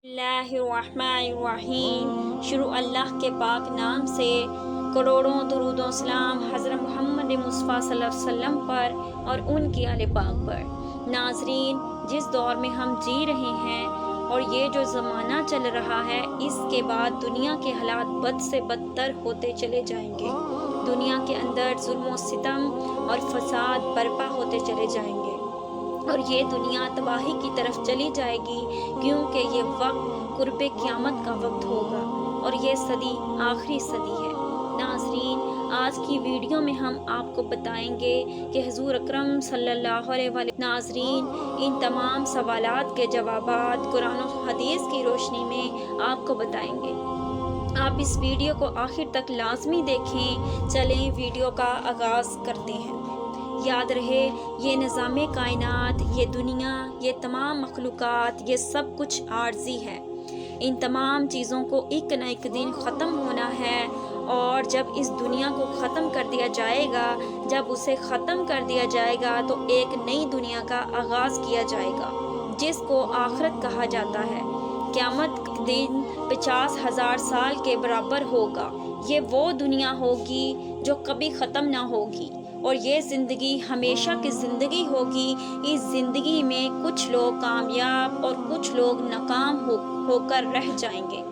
बिस्मिल्लाहिर्रहमानिर्रहीम। शुरू अल्लाह के पाक नाम से। करोड़ों दुरूद व सलाम हज़रत मोहम्मद मुस्तफ़ा सल्लल्लाहु अलैहि वसल्लम पर और उनकी आले पाक पर। नाज़रीन, जिस दौर में हम जी रहे हैं और ये जो ज़माना चल रहा है, इसके बाद दुनिया के हालात बद से बदतर होते चले जाएंगे। दुनिया के अंदर जुल्म व सितम और फसाद बर्पा होते चले जाएंगे और ये दुनिया तबाही की तरफ चली जाएगी, क्योंकि ये वक्त कुर्बे क़यामत का वक्त होगा और ये सदी आखिरी सदी है। नाज़रीन, आज की वीडियो में हम आपको बताएंगे कि हुज़ूर अकरम सल्लल्लाहु अलैहि वसल्लम। नाज़रीन, इन तमाम सवालात के जवाबात कुरान और हदीस की रोशनी में आपको बताएंगे। आप इस वीडियो को आखिर तक लाजमी देखें। चलें वीडियो का आगाज़ करते हैं। याद रहे, ये निज़ामे कायनात, ये दुनिया, ये तमाम मखलूक़ात, ये सब कुछ आर्जी है। इन तमाम चीज़ों को एक न एक दिन ख़त्म होना है और जब इस दुनिया को ख़त्म कर दिया जाएगा, जब उसे ख़त्म कर दिया जाएगा तो एक नई दुनिया का आगाज़ किया जाएगा, जिसको आखिरत कहा जाता है। क़यामत का दिन 50,000 साल के बराबर होगा। ये वो दुनिया होगी जो कभी ख़त्म ना होगी और ये ज़िंदगी हमेशा की ज़िंदगी होगी। इस ज़िंदगी में कुछ लोग कामयाब और कुछ लोग नाकाम होकर रह जाएंगे।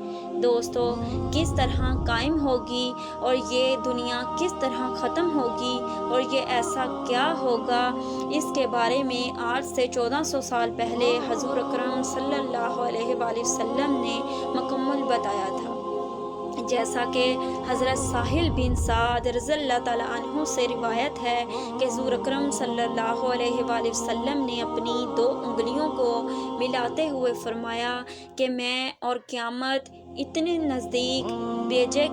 दोस्तों, किस तरह कायम होगी और ये दुनिया किस तरह ख़त्म होगी और ये ऐसा क्या होगा, इसके बारे में आज से 1400 साल पहले हुज़ूर अकरम सल्लल्लाहु अलैहि वसल्लम ने मुकम्मल बताया था। जैसा कि हज़रत साहिल बिन साद रज़ियल्लाहु ताला अन्हु से रिवायत है कि हुज़ूर अकरम सल्लल्लाहु अलैहि वसल्लम ने अपनी 2 उंगलियों को मिलाते हुए फरमाया कि मैं और क़यामत इतने नज़दीक भेजे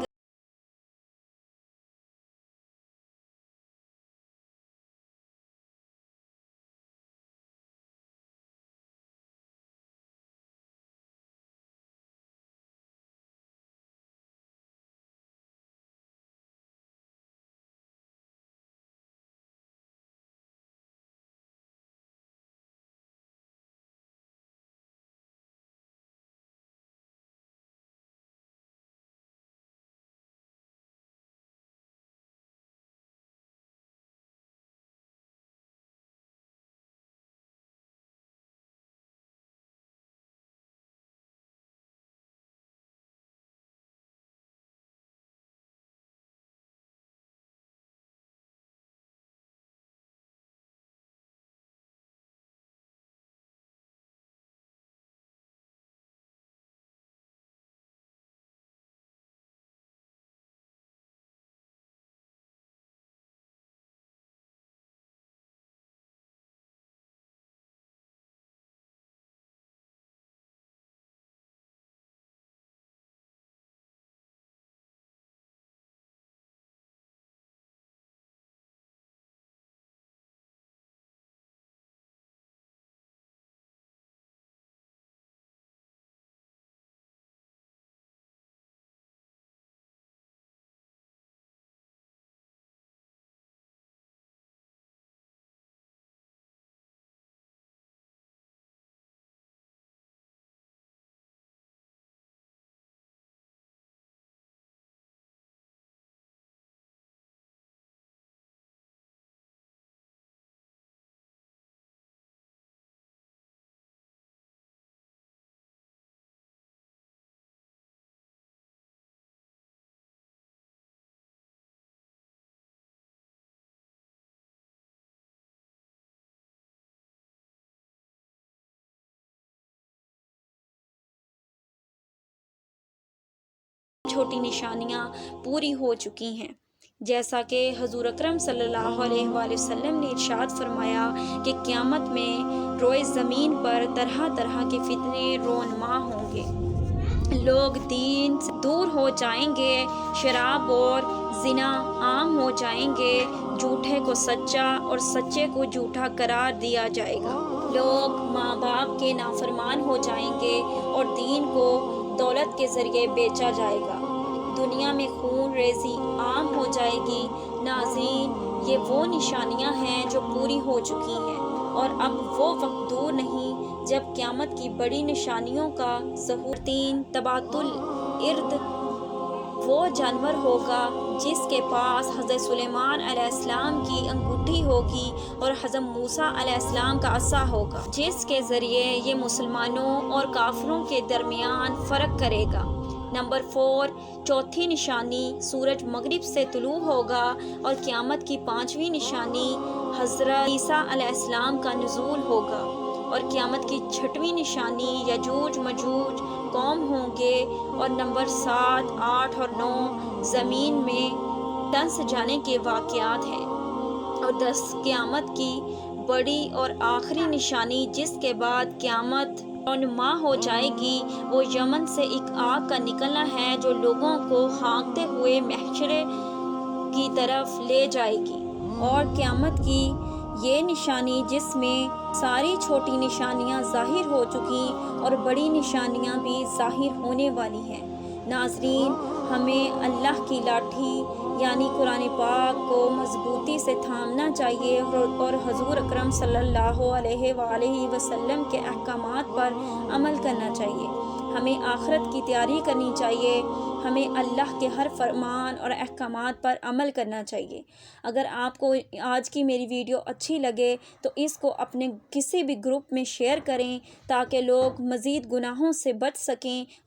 छोटी निशानियाँ पूरी हो चुकी हैं। जैसा कि हुज़ूर अकरम सल्लल्लाहु अलैहि वसल्लम ने इरशाद फरमाया कि क़यामत में रोए ज़मीन पर तरह तरह के फितने रोनमा होंगे। लोग दीन से दूर हो जाएंगे, शराब और ज़िना आम हो जाएंगे, झूठे को सच्चा और सच्चे को झूठा करार दिया जाएगा। लोग माँ बाप के नाफरमान हो जाएंगे और दीन को दौलत के ज़रिए बेचा जाएगा। दुनिया में खून रेज़ी आम हो जाएगी। नाज़रीन, ये वो निशानियाँ हैं जो पूरी हो चुकी हैं और अब वो वक्त दूर नहीं جب قیامت کی بڑی نشانیوں کا ظہور 3 تباتل ارد وہ جانور ہوگا جس کے پاس حضرت سلیمان علیہ السلام کی انگوٹھی ہوگی اور حضرت موسیٰ علیہ السلام کا عصا ہوگا، جس کے ذریعے یہ مسلمانوں اور کافروں کے درمیان فرق کرے گا۔ نمبر 4، چوتھی نشانی سورج مغرب سے طلوع ہوگا اور قیامت کی 5ویں نشانی حضرت عیسیٰ علیہ السلام کا نزول ہوگا، اور قیامت کی 6ویں نشانی یجوج مجوج قوم ہوں گے، اور نمبر 7، 8 اور 9 زمین میں دنس جانے کے واقعات ہیں، اور 10 قیامت کی بڑی اور آخری نشانی جس کے بعد قیامت رونما ہو جائے گی، وہ یمن سے ایک آگ کا نکلنا ہے جو لوگوں کو ہانکتے ہوئے محشر کی طرف لے جائے گی، اور قیامت کی یہ نشانی جس میں ساری چھوٹی نشانیاں ظاہر ہو چکی اور بڑی نشانیاں بھی ظاہر ہونے والی ہیں۔ ناظرین، ہمیں اللہ کی لاٹھی یعنی قرآن پاک کو مضبوطی سے تھامنا چاہیے اور حضور اکرم صلی اللہ علیہ وآلہ وسلم کے احکامات پر عمل کرنا چاہیے۔ ہمیں آخرت کی تیاری کرنی چاہیے، ہمیں اللہ کے ہر فرمان اور احکامات پر عمل کرنا چاہیے۔ اگر آپ کو آج کی میری ویڈیو اچھی لگے تو اس کو اپنے کسی بھی گروپ میں شیئر کریں تاکہ لوگ مزید گناہوں سے بچ سکیں اور